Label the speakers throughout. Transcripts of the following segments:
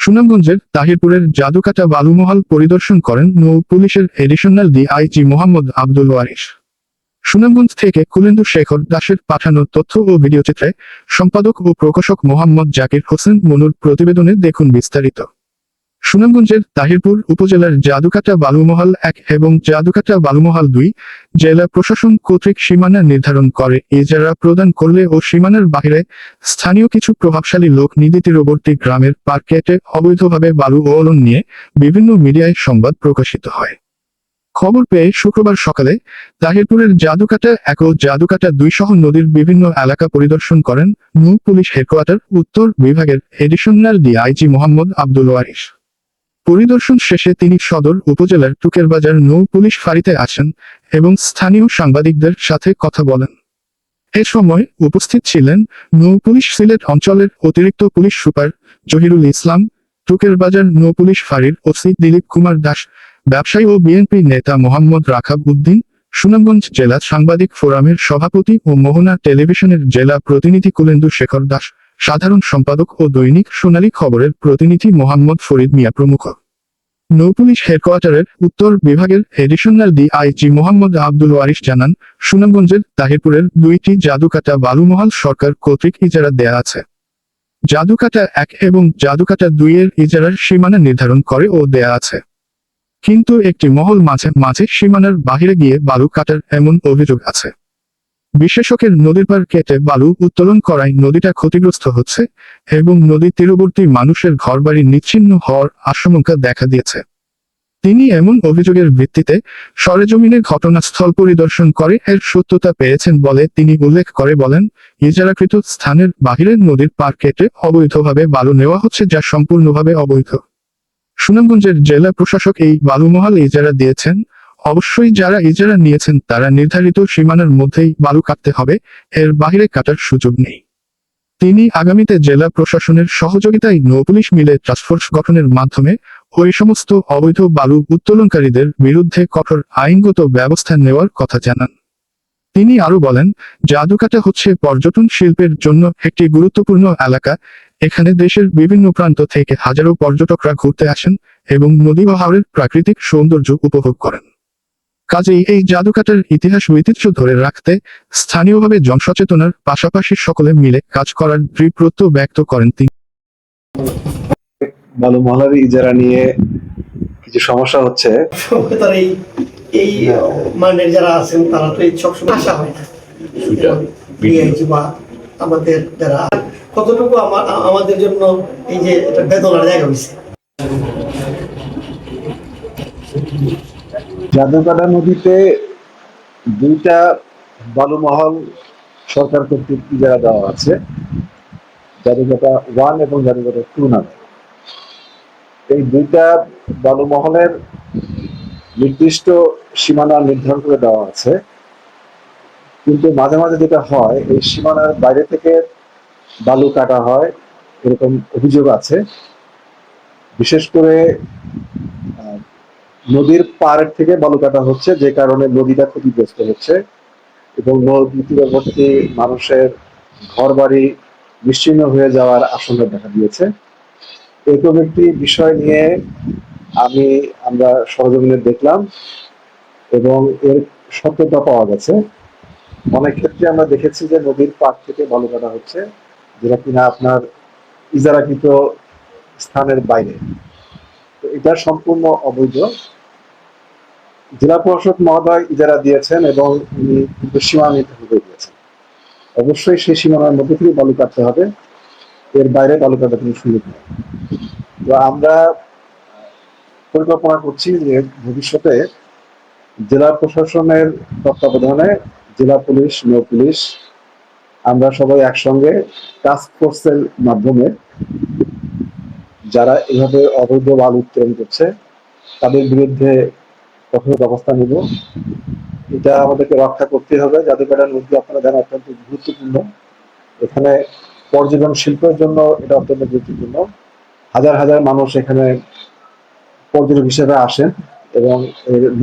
Speaker 1: সুনামগঞ্জের তাহিরপুরের জাদুকাটা বালুমহাল পরিদর্শন করেন নৌ পুলিশের এডিশনাল ডিআইজি মোহাম্মদ আব্দুল ওয়ারিশ। সুনামগঞ্জ থেকে কুলেন্দু শেখর দাসের পাঠানো তথ্য ও ভিডিওচিত্রে সম্পাদক ও প্রকাশক মোহাম্মদ জাকির হোসেন মনুর প্রতিবেদনে দেখুন বিস্তারিত। সুনামগঞ্জের তাহিরপুর উপজেলার জাদুকাটা বালুমহাল 1 এবং জাদুকাটা বালুমহাল 2 জেলা প্রশাসন কর্তৃক সীমানা নির্ধারণ করে ইজারা প্রদান করলে ও সীমানার বাইরে স্থানীয় কিছু প্রভাবশালী লোক নদী তীরবর্তী গ্রামের পার কেটে অবৈধভাবে বালু উত্তোলন নিয়ে বিভিন্ন মিডিয়ায় সংবাদ প্রকাশিত হয়। খবর পেয়ে শুক্রবার সকালে তাহিরপুরের জাদুকাটা 1 ও জাদুকাটা 2 সহ নদীর বিভিন্ন এলাকা পরিদর্শন করেন নৌ পুলিশ হেডকোয়ার্টার উত্তর বিভাগের এডিশনাল ডিআইজি মোহাম্মদ আব্দুল ওয়ারিশ। পরিদর্শন শেষে তিনি সদর উপজেলার টুকেরবাজার নৌ পুলিশ ফাঁড়িতে আসেন এবং স্থানীয় সাংবাদিকদের সাথে কথা বলেন। এ সময় উপস্থিত ছিলেন নৌ পুলিশ সিলেট অঞ্চলের অতিরিক্ত পুলিশ সুপার জহিরুল ইসলাম, টুকেরবাজার নৌ পুলিশ ফাঁড়ির ওসি দিলীপ কুমার দাস, ব্যবসায়ী ও বিএনপি নেতা মোহাম্মদ রাখাব উদ্দিন, সুনামগঞ্জ জেলা সাংবাদিক ফোরামের সভাপতি ও মোহনা টেলিভিশনের জেলা প্রতিনিধি কুলেন্দু শেখর দাস, সাধারণ সম্পাদক ও দৈনিক সোনালী খবরের প্রতিনিধি মোহাম্মদ ফরিদ মিয়া প্রমুখ। নৌপুলিশ হেডকোয়ার্টারের উত্তর বিভাগের এডিশনাল ডিআইজি মোহাম্মদ আব্দুল ওয়ারিশ জানান, সুনামগঞ্জের তাহিরপুরের 2টি জাদুকাটা বালুমহাল সরকার কর্তৃক ইজারা দেয়া আছে। জাদুকাটা 1 এবং জাদুকাটা 2 এর ইজারার সীমানা নির্ধারণ করে ও দেয়া আছে, কিন্তু একটি মহল মাঝে মাঝে সীমানার বাহিরে গিয়ে বালু কাটার এমন অভিযোগ আছে। বিশেষকের নদীর পার কেটে বালু উত্তোলন করায় নদীটা ক্ষতিগ্রস্ত হচ্ছে এবং নদী তীরবর্তী মানুষের ঘরবাড়ি নিচ্ছিন্ন হওয়ার আশঙ্কা দেখা দিয়েছে। তিনি এমন অভিযোগের ভিত্তিতে সরেজমিনে ঘটনাস্থল পরিদর্শন করে এর সত্যতা পেয়েছেন বলে তিনি উল্লেখ করে বলেন, ইজারাকৃত স্থানের বাহিরে নদীর পার কেটে অবৈধভাবে বালু নেওয়া হচ্ছে, যা সম্পূর্ণভাবে অবৈধ। সুনামগঞ্জের জেলা প্রশাসক এই বালুমহাল ইজারা দিয়েছেন। অবশ্যই যারা ইজারা নিয়েছেন তারা নির্ধারিত সীমানার মধ্যেই বালু কাটতে হবে, এর বাহিরে কাটার সুযোগ নেই। তিনি আগামীতে জেলা প্রশাসনের সহযোগিতায় নৌপুলিশ মিলে টাস্কফোর্স গঠনের মাধ্যমে ওই সমস্ত অবৈধ বালু উত্তোলনকারীদের বিরুদ্ধে কঠোর আইনগত ব্যবস্থা নেওয়ার কথা জানান। তিনি আরো বলেন, জাদুকাটা হচ্ছে পর্যটন শিল্পের জন্য একটি গুরুত্বপূর্ণ এলাকা। এখানে দেশের বিভিন্ন প্রান্ত থেকে হাজারো পর্যটকরা ঘুরতে আসেন এবং নদী পাহাড়ের প্রাকৃতিক সৌন্দর্য উপভোগ করেন। কাজেই এই জাদুকাটার ইতিহাস ঐতিহ্য ধরে রাখতে স্থানীয়ভাবে জনসচেতনার পাশাপাশি সকলে মিলে কাজ করার দৃঢ় ব্যক্ত করেন তিনি।
Speaker 2: বালুমহালের ইজারা নিয়ে কিছু সমস্যা হচ্ছে।
Speaker 3: এই মানের যারা আছেন তারা তো এই সবসময় আশা হয় না, বা আমাদের যারা কতটুকু আমাদের জন্য এই যে এটা বেদনার জায়গা হয়েছে।
Speaker 2: জাদুকাটা নদীতে 2টা বালুমহাল সরকার কর্তৃক ইজারা দেওয়া আছে, জাদুকাটা 1 এবং জাদুকাটা 2 নামে। এই 2টা বালুমহলের নির্দিষ্ট সীমানা নির্ধারণ করে দেওয়া আছে, কিন্তু মাঝে মাঝে যেটা হয় এই সীমানার বাইরে থেকে বালু কাটা হয়, এরকম অভিযোগ আছে। বিশেষ করে নদীর পাড় থেকে বালু কাটা হচ্ছে, যে কারণে নদীটা ক্ষতিগ্রস্ত হচ্ছে এবং নদী তীরবর্তী মানুষের ঘর বাড়ি নিশ্চিহ্ন হয়ে যাওয়ার আশঙ্কা দেখা দিয়েছে। এরকম একটি বিষয় নিয়ে আমরা সরজমিনে দেখলাম এবং এর সত্যতা পাওয়া গেছে। অনেক ক্ষেত্রে আমরা দেখেছি যে নদীর পাড় থেকে বালু কাটা হচ্ছে, যেটা কিনা আপনার ইজারাকৃত স্থানের বাইরে। তো এটা সম্পূর্ণ অবৈধ। জেলা প্রশাসক মহোদয় ইজারা দিয়েছেন এবং উনি কিন্তু সীমানা নির্ধারণ করে দিয়েছেন। অবশ্যই সেই সীমানার মধ্যে থেকে বালু কাটতে হবে, এর বাইরে বালু কাটা কোনো সুযোগ নেই। তো আমরা পরিকল্পনা করছি যে ভবিষ্যতে জেলা প্রশাসনের তত্ত্বাবধানে জেলা পুলিশ, নৌ পুলিশ, আমরা সবাই একসঙ্গে টাস্ক ফোর্সের মাধ্যমে যারা এভাবে অবৈধ বালু উত্তোলন করছে তাদের বিরুদ্ধে কঠোর ব্যবস্থা নেব। এটা আমাদেরকে রক্ষা করতে হবে। জাদুকাটা নদী আপনারা জানেন অত্যন্ত গুরুত্বপূর্ণ। এখানে পর্যটন শিল্পের জন্য এটা অত্যন্ত গুরুত্বপূর্ণ। হাজার হাজার মানুষ এখানে পর্যটক হিসেবে আসেন এবং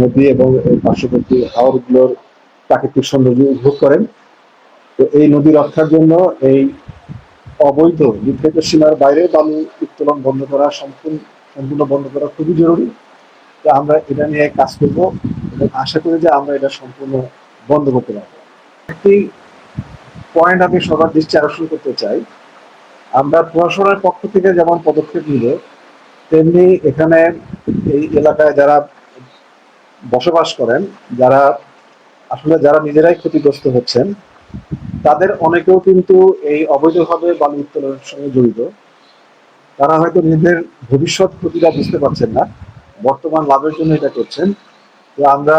Speaker 2: নদী এবং পার্শ্ববর্তী হাওরগুলোর প্রাকৃতিক সৌন্দর্য উপভোগ করেন। তো এই নদী রক্ষার জন্য এই অবৈধ নির্ধারিত সীমার বাইরে বালু উত্তোলন বন্ধ করা সম্পূর্ণ বন্ধ করা খুবই জরুরি। তো আমরা এটা নিয়ে কাজ করব এবং আশা করি যে আমরা এটা সম্পূর্ণ বন্ধ করতে পারবো। একটি পয়েন্ট আমি সবার দৃষ্টি আকর্ষণ করতে চাই, আমরা প্রশাসনের পক্ষ থেকে যেমন পদক্ষেপ নিব, তেমনি এখানে এই এলাকায় যারা বসবাস করেন, যারা নিজেরাই ক্ষতিগ্রস্ত হচ্ছেন, তাদের অনেকেও কিন্তু এই অবৈধভাবে বালু উত্তোলনের সঙ্গে জড়িত। তারা হয়তো নিজেদের ভবিষ্যৎ ক্ষতিটা বুঝতে পারছেন না, বর্তমান লাভের জন্য এটা করছেন। তো আমরা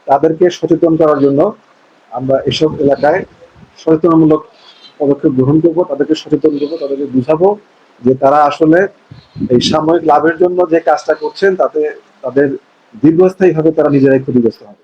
Speaker 2: তাদেরকে সচেতন করার জন্য আমরা এসব এলাকায় সচেতনমূলক পদক্ষেপ গ্রহণ করবো, তাদেরকে সচেতন করবো, তাদেরকে বুঝাবো যে তারা আসলে এই সাময়িক লাভের জন্য যে কাজটা করছেন তাতে তাদের দীর্ঘস্থায়ীভাবে তারা নিজেরাই ক্ষতিগ্রস্ত হবে।